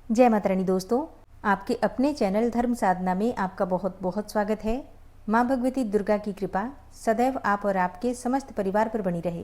जय माता रानी दोस्तों, आपके अपने चैनल धर्म साधना में आपका बहुत बहुत स्वागत है। माँ भगवती दुर्गा की कृपा सदैव आप और आपके समस्त परिवार पर बनी रहे।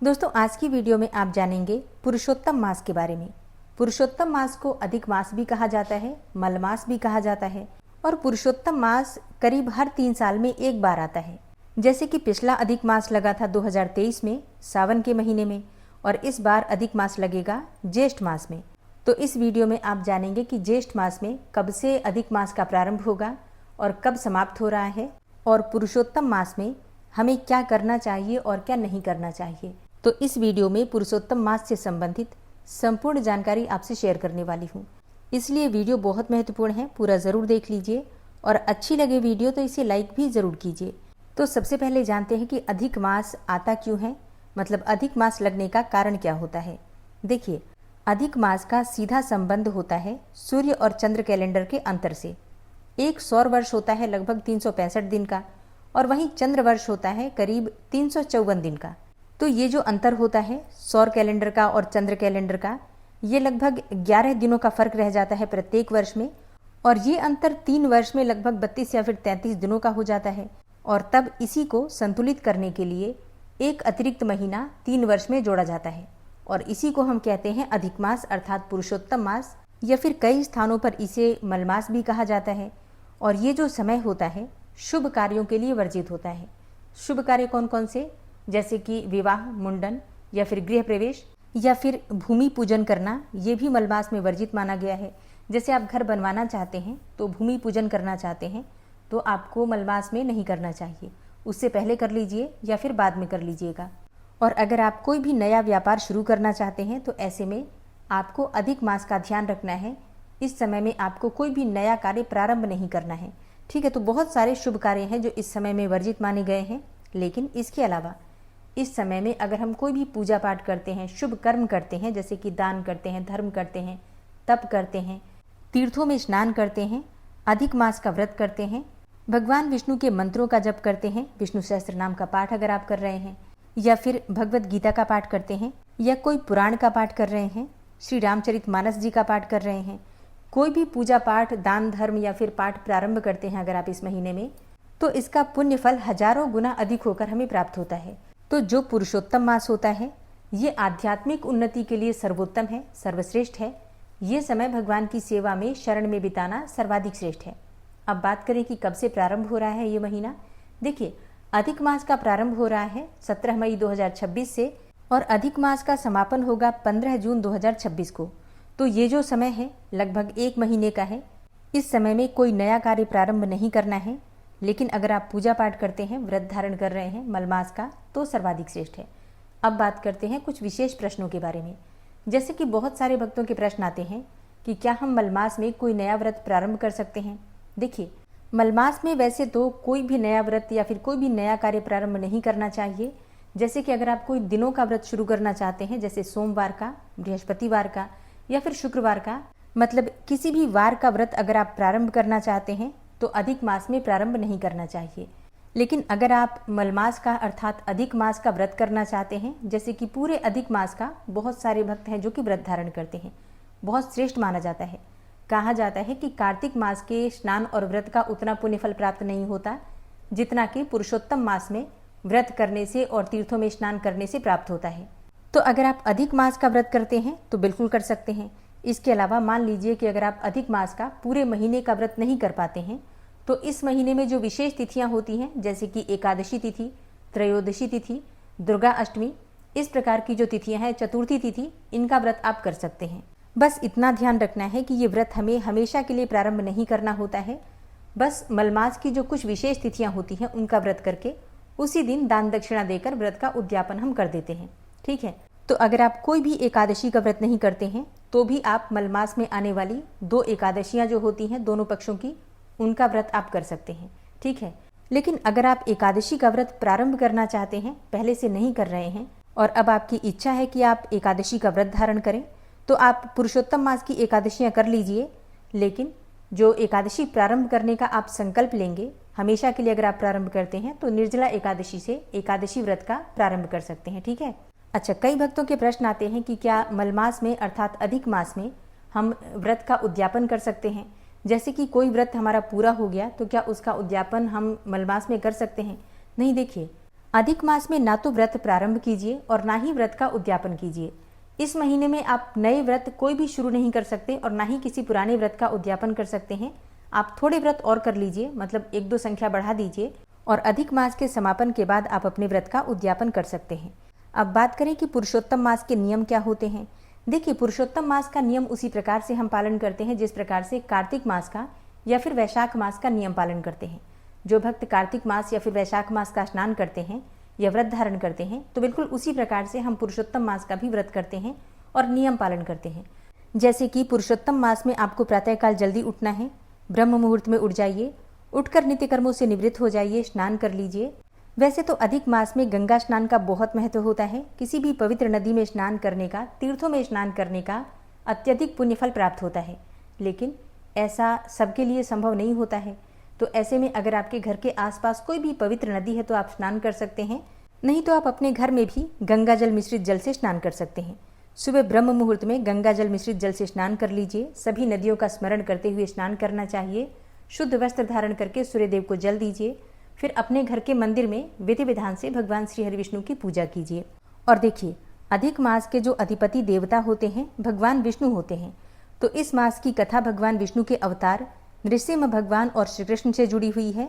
दोस्तों, आज की वीडियो में आप जानेंगे पुरुषोत्तम मास के बारे में। पुरुषोत्तम मास को अधिक मास भी कहा जाता है, मल मास भी कहा जाता है और पुरुषोत्तम मास करीब हर 3 साल में एक बार आता है। जैसे कि पिछला अधिक मास लगा था 2023 में सावन के महीने में और इस बार अधिक मास लगेगा ज्येष्ठ मास में। तो इस वीडियो में आप जानेंगे कि ज्येष्ठ मास में कब से अधिक मास का प्रारंभ होगा और कब समाप्त हो रहा है और पुरुषोत्तम मास में हमें क्या करना चाहिए और क्या नहीं करना चाहिए। तो इस वीडियो में पुरुषोत्तम मास से संबंधित संपूर्ण जानकारी आपसे शेयर करने वाली हूँ, इसलिए वीडियो बहुत महत्वपूर्ण है, पूरा ज़रूर देख लीजिए और अच्छी लगे वीडियो तो इसे लाइक भी ज़रूर कीजिए। तो सबसे पहले जानते हैं कि अधिक मास आता क्यों है, मतलब अधिक मास लगने का कारण क्या होता है। देखिए, अधिक मास का सीधा संबंध होता है सूर्य और चंद्र कैलेंडर के अंतर से। एक सौर वर्ष होता है लगभग 365 दिन का और वहीं चंद्र वर्ष होता है करीब 354 दिन का। तो ये जो अंतर होता है सौर कैलेंडर का और चंद्र कैलेंडर का, ये लगभग 11 दिनों का फर्क रह जाता है प्रत्येक वर्ष में और ये अंतर 3 वर्ष में लगभग 32 या फिर 33 दिनों का हो जाता है। और तब इसी को संतुलित करने के लिए एक अतिरिक्त महीना 3 वर्ष में जोड़ा जाता है और इसी को हम कहते हैं अधिक मास अर्थात पुरुषोत्तम मास, या फिर कई स्थानों पर इसे मलमास भी कहा जाता है। और ये जो समय होता है शुभ कार्यों के लिए वर्जित होता है। शुभ कार्य कौन कौन से, जैसे कि विवाह, मुंडन या फिर गृह प्रवेश या फिर भूमि पूजन करना, ये भी मलमास में वर्जित माना गया है। जैसे आप घर बनवाना चाहते हैं तो भूमि पूजन करना चाहते हैं तो आपको मलमास में नहीं करना चाहिए, उससे पहले कर लीजिए या फिर बाद में कर लीजिएगा। और अगर आप कोई भी नया व्यापार शुरू करना चाहते हैं तो ऐसे में आपको अधिक मास का ध्यान रखना है। इस समय में आपको कोई भी नया कार्य प्रारंभ नहीं करना है, ठीक है। तो बहुत सारे शुभ कार्य हैं जो इस समय में वर्जित माने गए हैं, लेकिन इसके अलावा इस समय में अगर हम कोई भी पूजा पाठ करते हैं, शुभ कर्म करते हैं, जैसे कि दान करते हैं, धर्म करते हैं, तप करते हैं, तीर्थों में स्नान करते हैं, अधिक मास का व्रत करते हैं, भगवान विष्णु के मंत्रों का जप करते हैं, विष्णु सहस्त्र नाम का पाठ अगर आप कर रहे हैं या फिर भगवत गीता का पाठ करते हैं या कोई पुराण का पाठ कर रहे हैं, श्री रामचरितमानस जी का पाठ कर रहे हैं, कोई भी पूजा पाठ, दान, धर्म या फिर पाठ प्रारंभ करते हैं अगर आप इस महीने में, तो इसका पुण्य फल हजारों गुना अधिक होकर हमें प्राप्त होता है। तो जो पुरुषोत्तम मास होता है ये आध्यात्मिक उन्नति के लिए सर्वोत्तम है, सर्वश्रेष्ठ है। ये समय भगवान की सेवा में शरण में बिताना सर्वाधिक श्रेष्ठ है। अब बात करें कि कब से प्रारंभ हो रहा है ये महीना। देखिए, अधिक मास का प्रारंभ हो रहा है 17 मई 2026 से और अधिक मास का समापन होगा 15 जून 2026 को। तो ये जो समय है लगभग 1 महीने का है। इस समय में कोई नया कार्य प्रारंभ नहीं करना है, लेकिन अगर आप पूजा पाठ करते हैं, व्रत धारण कर रहे हैं मलमास का, तो सर्वाधिक श्रेष्ठ है। अब बात करते हैं कुछ विशेष प्रश्नों के बारे में। जैसे कि बहुत सारे भक्तों के प्रश्न आते हैं कि क्या हम मलमास में कोई नया व्रत प्रारंभ कर सकते हैं। देखिए, मलमास में वैसे तो कोई भी नया व्रत या फिर कोई भी नया कार्य प्रारंभ नहीं करना चाहिए। जैसे कि अगर आप कोई दिनों का व्रत शुरू करना चाहते हैं, जैसे सोमवार का, बृहस्पतिवार का या फिर शुक्रवार का, मतलब किसी भी वार का व्रत अगर आप प्रारंभ करना चाहते हैं तो अधिक मास में प्रारंभ नहीं करना चाहिए। लेकिन अगर आप मलमास का अर्थात अधिक मास का व्रत करना चाहते हैं, जैसे कि पूरे अधिक मास का बहुत सारे भक्त हैं जो कि व्रत धारण करते हैं, बहुत श्रेष्ठ माना जाता है। कहा जाता है कि कार्तिक मास के स्नान और व्रत का उतना पुण्य फल प्राप्त नहीं होता जितना कि पुरुषोत्तम मास में व्रत करने से और तीर्थों में स्नान करने से प्राप्त होता है। तो अगर आप अधिक मास का व्रत करते हैं तो बिल्कुल कर सकते हैं। इसके अलावा मान लीजिए कि अगर आप अधिक मास का पूरे महीने का व्रत नहीं कर पाते हैं तो इस महीने में जो विशेष तिथियां होती हैं, जैसे कि एकादशी तिथि, त्रयोदशी तिथि, दुर्गा अष्टमी, इस प्रकार की जो तिथियां हैं, चतुर्थी तिथि, इनका व्रत आप कर सकते हैं। बस इतना ध्यान रखना है कि ये व्रत हमें हमेशा के लिए प्रारंभ नहीं करना होता है। बस मलमास की जो कुछ विशेष तिथियां होती हैं उनका व्रत करके उसी दिन दान दक्षिणा देकर व्रत का उद्यापन हम कर देते हैं, ठीक है। तो अगर आप कोई भी एकादशी का व्रत नहीं करते हैं तो भी आप मलमास में आने वाली 2 एकादशियां जो होती हैं दोनों पक्षों की, उनका व्रत आप कर सकते हैं, ठीक है। लेकिन अगर आप एकादशी का व्रत प्रारंभ करना चाहते हैं, पहले से नहीं कर रहे हैं और अब आपकी इच्छा है कि आप एकादशी का व्रत धारण करें, तो आप पुरुषोत्तम मास की एकादशियां कर लीजिए। लेकिन जो एकादशी प्रारंभ करने का आप संकल्प लेंगे, हमेशा के लिए अगर आप प्रारंभ करते हैं तो निर्जला एकादशी से एकादशी व्रत का प्रारंभ कर सकते हैं, ठीक है। अच्छा, कई भक्तों के प्रश्न आते हैं कि क्या मलमास में अर्थात अधिक मास में हम व्रत का उद्यापन कर सकते हैं। जैसे कि कोई व्रत हमारा पूरा हो गया तो क्या उसका उद्यापन हम मलमास में कर सकते हैं? नहीं। देखिए, अधिक मास में ना तो व्रत प्रारंभ कीजिए और ना ही व्रत का उद्यापन कीजिए। इस महीने में आप नए व्रत कोई भी शुरू नहीं कर सकते और ना ही किसी पुराने व्रत का उद्यापन कर सकते हैं। आप थोड़े व्रत और कर लीजिए, मतलब 1-2 संख्या बढ़ा दीजिए और अधिक मास के समापन के बाद आप अपने व्रत का उद्यापन कर सकते हैं। अब बात करें कि पुरुषोत्तम मास के नियम क्या होते हैं। देखिए, पुरुषोत्तम मास का नियम उसी प्रकार से हम पालन करते हैं जिस प्रकार से कार्तिक मास का या फिर वैशाख मास का नियम पालन करते हैं। जो भक्त कार्तिक मास या फिर वैशाख मास का स्नान करते हैं या व्रत धारण करते हैं तो बिल्कुल उसी प्रकार से हम पुरुषोत्तम मास का भी व्रत करते हैं और नियम पालन करते हैं। जैसे कि पुरुषोत्तम मास में आपको प्रातःकाल जल्दी उठना है, ब्रह्म मुहूर्त में उठ जाइए, उठकर नित्य कर्मों से निवृत्त हो जाइए, स्नान कर लीजिए। वैसे तो अधिक मास में गंगा स्नान का बहुत महत्व होता है। किसी भी पवित्र नदी में स्नान करने का, तीर्थों में स्नान करने का अत्यधिक पुण्यफल प्राप्त होता है, लेकिन ऐसा सबके लिए संभव नहीं होता है। तो ऐसे में अगर आपके घर के आसपास कोई भी पवित्र नदी है तो आप स्नान कर सकते हैं, नहीं तो आप अपने घर में भी गंगा जल मिश्रित जल से स्नान कर सकते हैं। सुबह ब्रह्म मुहूर्त में गंगा जल मिश्रित जल से स्नान कर लीजिए। सभी नदियों का स्मरण करते हुए स्नान करना चाहिए। शुद्ध वस्त्र धारण करके सूर्यदेव को जल दीजिए। फिर अपने घर के मंदिर में विधि विधान से भगवान श्री हरि विष्णु की पूजा कीजिए। और देखिए, अधिक मास के जो अधिपति देवता होते हैं भगवान विष्णु होते हैं। तो इस मास की कथा भगवान विष्णु के अवतार नृसिंह भगवान और श्री कृष्ण से जुड़ी हुई है।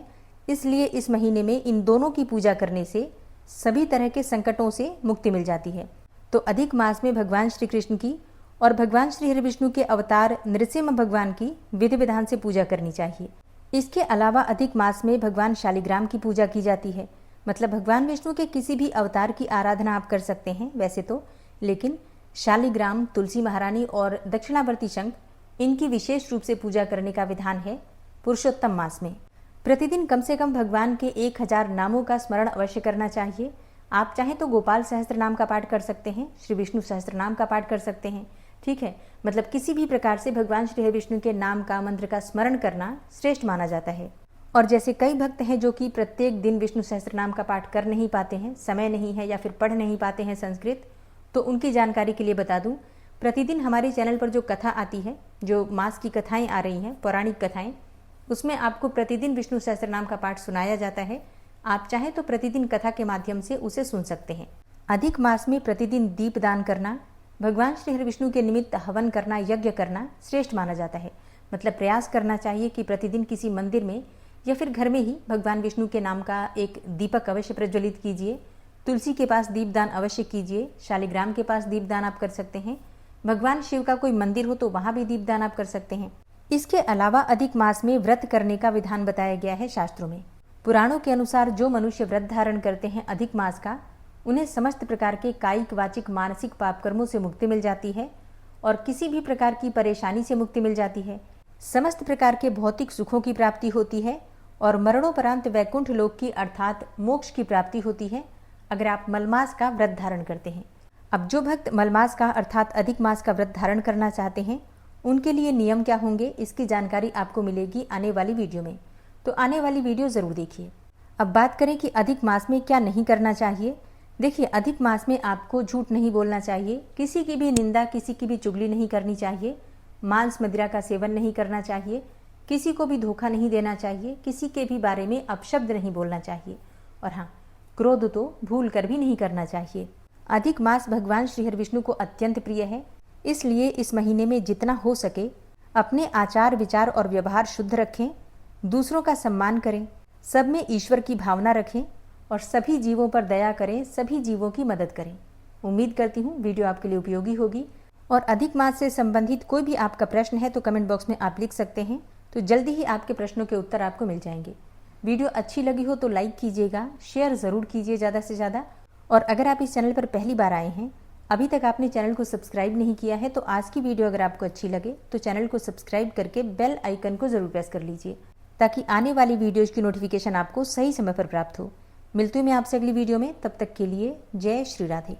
इसलिए इस महीने में इन दोनों की पूजा करने से सभी तरह के संकटों से मुक्ति मिल जाती है। तो अधिक मास में भगवान श्री कृष्ण की और भगवान श्री हरि विष्णु के अवतार नृसिंह भगवान की विधि विधान से पूजा करनी चाहिए। इसके अलावा अधिक मास में भगवान शालिग्राम की पूजा की जाती है। मतलब भगवान विष्णु के किसी भी अवतार की आराधना आप कर सकते हैं वैसे तो, लेकिन शालिग्राम, तुलसी महारानी और दक्षिणावर्ती शंख, इनकी विशेष रूप से पूजा करने का विधान है पुरुषोत्तम मास में। प्रतिदिन कम से कम भगवान के 1000 नामों का स्मरण अवश्य करना चाहिए। आप चाहें तो गोपाल सहस्त्र नाम का पाठ कर सकते हैं, श्री विष्णु सहस्त्र नाम का पाठ कर सकते हैं, ठीक है। मतलब किसी भी प्रकार से भगवान श्री हरि विष्णु के नाम का, मंत्र का स्मरण करना श्रेष्ठ माना जाता है। और जैसे कई भक्त हैं जो कि प्रत्येक दिन विष्णु सहस्त्र नाम का पाठ कर नहीं पाते हैं, समय नहीं है या फिर पढ़ नहीं पाते हैं संस्कृत, तो उनकी जानकारी के लिए बता दूं, प्रतिदिन हमारे चैनल पर जो कथा आती है, जो मास की कथाएं आ रही हैं, पौराणिक कथाएं, उसमें आपको प्रतिदिन विष्णु सहस्त्र नाम का पाठ सुनाया जाता है। आप चाहें तो प्रतिदिन कथा के माध्यम से उसे सुन सकते हैं। अधिक मास में प्रतिदिन दीप दान करना, भगवान श्री हरि विष्णु के निमित्त हवन करना, यज्ञ करना श्रेष्ठ माना जाता है। मतलब प्रयास करना चाहिए कि प्रतिदिन किसी मंदिर में या फिर घर में ही भगवान विष्णु के नाम का एक दीपक अवश्य प्रज्वलित कीजिए। तुलसी के पास दीपदान अवश्य कीजिए। शालिग्राम के पास दीपदान आप कर सकते हैं। भगवान शिव का कोई मंदिर हो तो वहां भी दीपदान आप कर सकते हैं। इसके अलावा अधिक मास में व्रत करने का विधान बताया गया है शास्त्रों में। पुराणों के अनुसार जो मनुष्य व्रत धारण करते हैं अधिक मास का, उन्हें समस्त प्रकार के कायिक, वाचिक, मानसिक पाप कर्मों से मुक्ति मिल जाती है और किसी भी प्रकार की परेशानी से मुक्ति मिल जाती है। समस्त प्रकार के भौतिक सुखों की प्राप्ति होती है और मरणोपरांत वैकुंठ लोक की अर्थात मोक्ष की प्राप्ति होती है अगर आप मलमास का व्रत धारण करते हैं। अब जो भक्त मलमास का अर्थात अधिक मास का व्रत धारण करना चाहते हैं, उनके लिए नियम क्या होंगे, इसकी जानकारी आपको मिलेगी आने वाली वीडियो में, तो आने वाली वीडियो जरूर देखिए। अब बात करें कि अधिक मास में क्या नहीं करना चाहिए। देखिए, अधिक मास में आपको झूठ नहीं बोलना चाहिए, किसी की भी निंदा, किसी की भी चुगली नहीं करनी चाहिए, मांस मदिरा का सेवन नहीं करना चाहिए, किसी को भी धोखा नहीं देना चाहिए, किसी के भी बारे में अपशब्द नहीं बोलना चाहिए और हाँ, क्रोध तो भूल कर भी नहीं करना चाहिए। अधिक मास भगवान श्री हरि विष्णु को अत्यंत प्रिय है, इसलिए इस महीने में जितना हो सके अपने आचार, विचार और व्यवहार शुद्ध रखें, दूसरों का सम्मान करें, सब में ईश्वर की भावना रखें और सभी जीवों पर दया करें, सभी जीवों की मदद करें। उम्मीद करती हूँ वीडियो आपके लिए उपयोगी होगी और अधिक मास से संबंधित कोई भी आपका प्रश्न है तो कमेंट बॉक्स में आप लिख सकते हैं, तो जल्दी ही आपके प्रश्नों के उत्तर आपको मिल जाएंगे। वीडियो अच्छी लगी हो तो लाइक कीजिएगा, शेयर ज़रूर कीजिए ज़्यादा से ज़्यादा, और अगर आप इस चैनल पर पहली बार आए हैं, अभी तक आपने चैनल को सब्सक्राइब नहीं किया है, तो आज की वीडियो अगर आपको अच्छी लगे तो चैनल को सब्सक्राइब करके बेल आइकन को ज़रूर प्रेस कर लीजिए ताकि आने वाली वीडियोज़ की नोटिफिकेशन आपको सही समय पर प्राप्त हो। मिलती हूँ मैं आपसे अगली वीडियो में, तब तक के लिए जय श्री राधे।